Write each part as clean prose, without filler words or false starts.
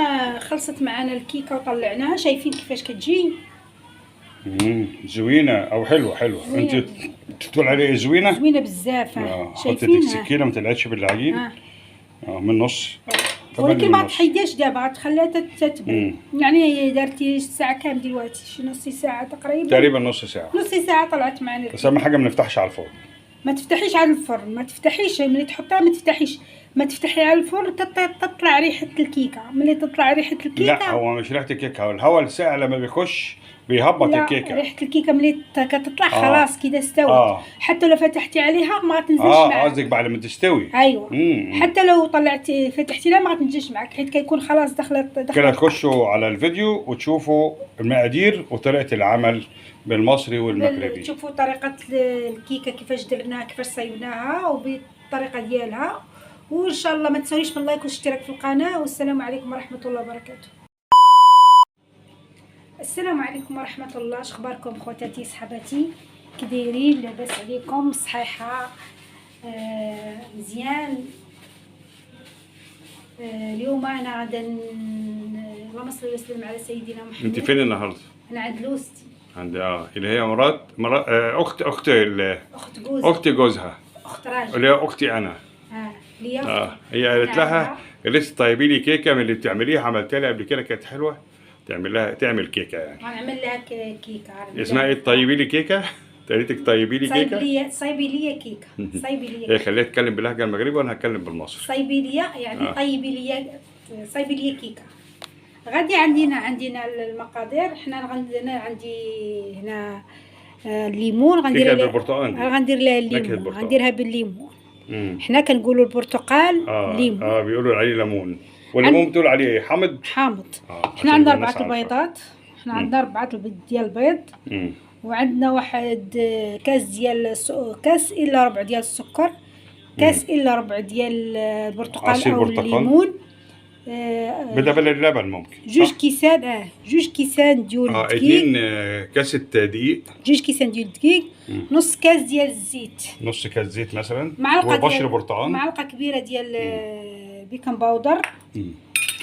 ما خلصت معانا الكيكه وطلعناها، شايفين كيفاش كتجي زوينه او حلوه. انت تقول عليها زوينه بزاف. حطيت السكينه ما طلعتش بالعجين. من النص. ولكن ما تحيدهاش دابا، تخليها تتبل. يعني درتي ساعه كام دلوقتي؟ شي نص ساعه تقريبا نص ساعه طلعت معنا. بس اهم حاجه ما نفتحش على الفرن. ما تفتحيش على الفرن، ما تفتحيش ملي تحطها، ما تفتحي على الفرن تطلع ريحه الكيكه. ملي تطلع ريحه الكيكه لا، هو مش ريحه الكيكه، هو الهواء الساقع لما بيخش بيهبط الكيكه. ريحه الكيكه ملي كتطلع خلاص كده استوت. حتى لو فتحتي عليها ما تنزلش معاك. قصدك بعد ما تستوي. ايوه. حتى لو طلعتي فتحتي لها ما تنزلش معاك، حيت كيكون خلاص دخلت كده. تخشوا على الفيديو وتشوفوا المقادير وطريقه العمل بالمصري والمغربي. تشوفوا طريقه الكيكه كيفاش درناها، كيفاش صايبناها وبالطريقه ديالها. وان شاء الله ما تنساوش من لايك والاشتراك في القناه. والسلام عليكم ورحمه الله وبركاته. السلام عليكم ورحمه الله. اخباركم خواتاتي صحباتي؟ كدايرين؟ لاباس عليكم؟ صحيحه؟ مزيان. اليوم انا غادا اللهم صل وسلم على سيدنا محمد. انت فين النهارده؟ انا عند لوستي، عند اللي هي مرات اخت جوزها، اخت جوزها، اخت راجل، اللي هي اختي انا. هي قالت لها لسه طيبي لي كيكه من اللي بتعمليها، عملتها لها قبل كده كانت حلوه، تعمل كيكه يعني. هنعمل لها كيكه. اسمها ايه؟ طيبي لي كيكه. تريتك طيبي لي كيكه. صايبي لي كيكه. هي خليها تتكلم باللهجه المغربيه وانا هتكلم بالمصري. صايبي لي يعني طيبي لي، صايبي لي كيكه. غادي عندنا المقادير. حنا عندي هنا الليمون. غندير لها الليمون، غنديرها بالليمون. حنا كنقولوا البرتقال ليمون. بيقولوا عليه ليمون. والليمون بتقول عليه حامض. حنا عندنا 4 بيضات. حنا عندنا 4 ديال البيض. وعندنا واحد كاس الا ربع ديال السكر، كاس الا ربع ديال البرتقال او الليمون. بدبل اللبن ممكن. جوج كيسان ديال الدقيق. 2 كاسة دقيق. 2 كيسان ديال الدقيق. نص كاس ديال الزيت. نص كاس زيت مثلا. معلقه برتقال. معلقه كبيره ديال بيكنج باودر.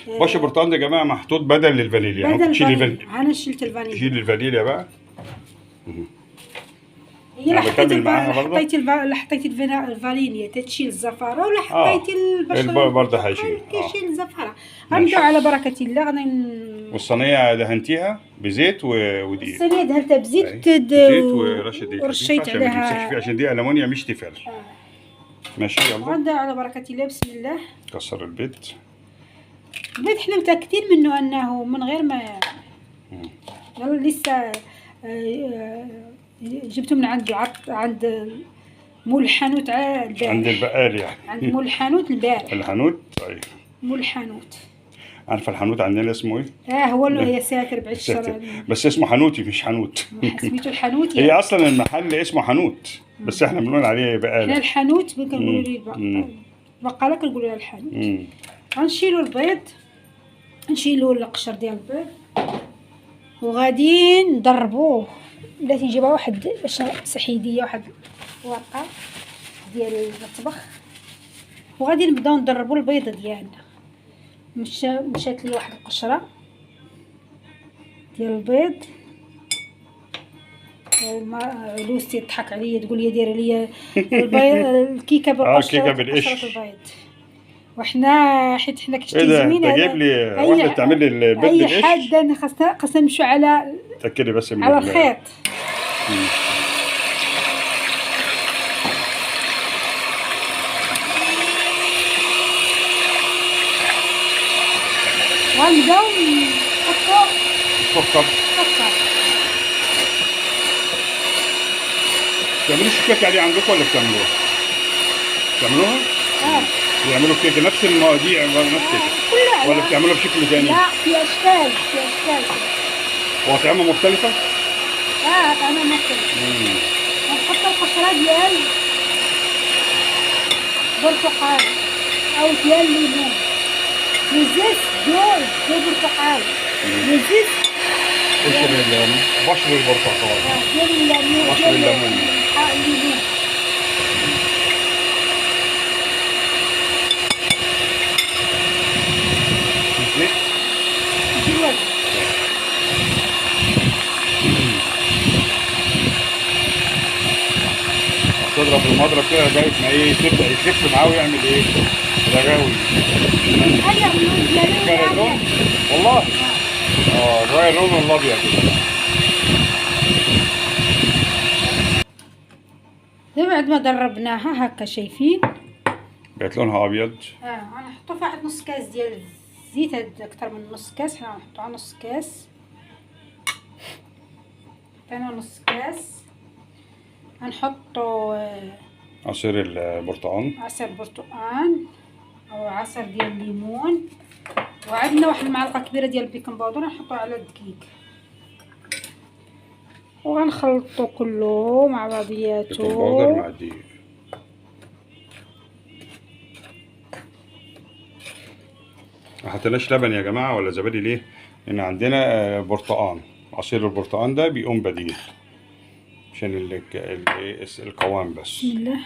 بشر برتقال ده يا جماعه محطوط بدل الفانيليا. انا شلت الفانيليا. شيل الفانيليا بقى. هي لا حطيتي الفانيليا تتشيل الزفاره، ولا حطيتي البشر برضه حيشيل. كيشيل الزفاره. غنبداو على بركه الله. والصينيه دهنتيها بزيت ودقيق. الصينيه دهنتها بزيت ورشه دقيق. ورشيت عليها عشان دي المونيا مش تفر. ماشي يلا. غنبداو على بركه الله. بسم الله. كسر البيض. حنا متاكدين منه انه من غير ما يلا لسه جبته من عند مول الحانوت عند البقال يعني. عند مول الحانوت البارح. الحانوت. طيب مول الحانوت. عارفه الحانوت عندنا اسمه ايه؟ هو اللي يا ساتر بعد الشر. بس اسمه حانوتي مش حانوت. سميتو الحانوت هي اصلا المحل اسمه حانوت، بس احنا بنقول عليه بقال. احنا الحانوت كنقولوا ليه البقاله، كنقولوا لها الحانوت. غنشيلوا البيض، نشيلوا القشر ديال البيض، وغادي نضربوه. بلاتي نجيبها واحد باش سحيديه، واحد ورقه ديال المطبخ، وغادي نبداو نضربوا البيضه ديالنا. مشات لي واحد القشره ديال البيض. لوستي تضحك عليا تقول لي دايره لي الكيكه بالقشره البيض. وحنا حيت حنا كشتي زوينه. تجيب لي واحده تعمل لي البيض بالقش. اي حد خاصنا نمشيو على تاكدي بس على الخيط. غنبداو نحطو السكر. تعملوا الكيكه عليه عندكم ولا بتعملوها؟ بيعملوا كيكه نفس المواضيع نفس كده، ولا بتعملوها بشكل ثاني؟ لا، في اشكال. واطعمه مختلفه؟ اطعمه مختلفه. نحط القشره ديال برتقال او ديال ليمون. نزيد ديال برتقال. نزيد بشر البرتقال. ديال الليمون. بشر الليمون. تضرب المضرب كده لغايه ما ايه تبدا يخف معاه ويعمل ايه رغاوي. غير اللون ديالو غير اللون والله. غير اللون الابيض كده. بعد ما دربناها هكا شايفين بقت لونها ابيض. غنحطو في واحد نص كاس ديال الزيت، هاد اكثر من نص كاس، حنا غنحطو على نص كاس. حطينا نص كاس. غنحطو عصير البرتقال، عصير برتقال او عصير ديال الليمون، وعندنا واحد المعلقه كبيره ديال البيكنج باودر نحطوها على الدقيق، وغنخلطو كله مع بعضياتو. بيكنج باودر مع الدقيق. ما حطيناش لبن يا جماعه ولا زبادي ليه؟ لان عندنا برتقال، عصير البرتقال ده بيقوم بديل عشان القوام بس. بسم الله.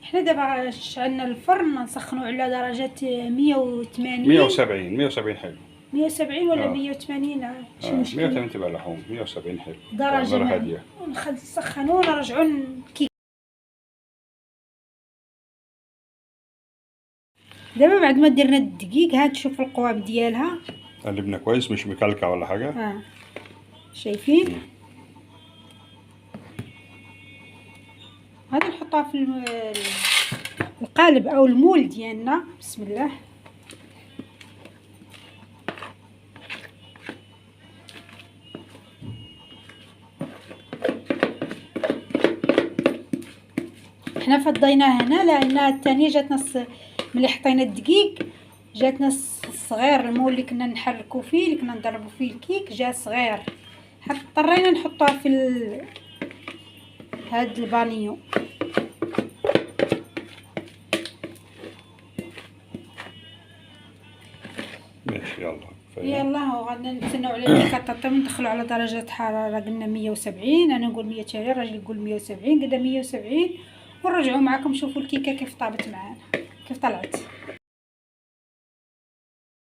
احنا دابا شعلنا الفرن نسخنو على درجة 180 170 حلو. 170 ولا 180 شي مشكل. 180 تبقى لحوم، 170 حلو. درجة هادية. نسخنو ونرجعو دابا بعد ما درنا الدقيق هاد شوف القوام ديالها. قلبنا كويس مش مكلكع ولا حاجة. شايفين؟ هذا نحطها في القالب او المول ديالنا. بسم الله. حنا فضيناه هنا لان الثانيه جاتنا ملي حطينا الدقيق جاتنا الصغير، المول اللي كنا نحركو فيه اللي كنا نضربو فيه الكيك جا صغير، حتى اضطرينا نحطوها في هاد البانيو. ماشي يلا وغادي نتسناو على الكيكه تطيب، ندخلو على درجه حراره قلنا 170، انا نقول 200 الراجل يقول 170 قدا 170، ونرجعوا معكم نشوفوا الكيكه كيف طابت معانا كيف طلعت.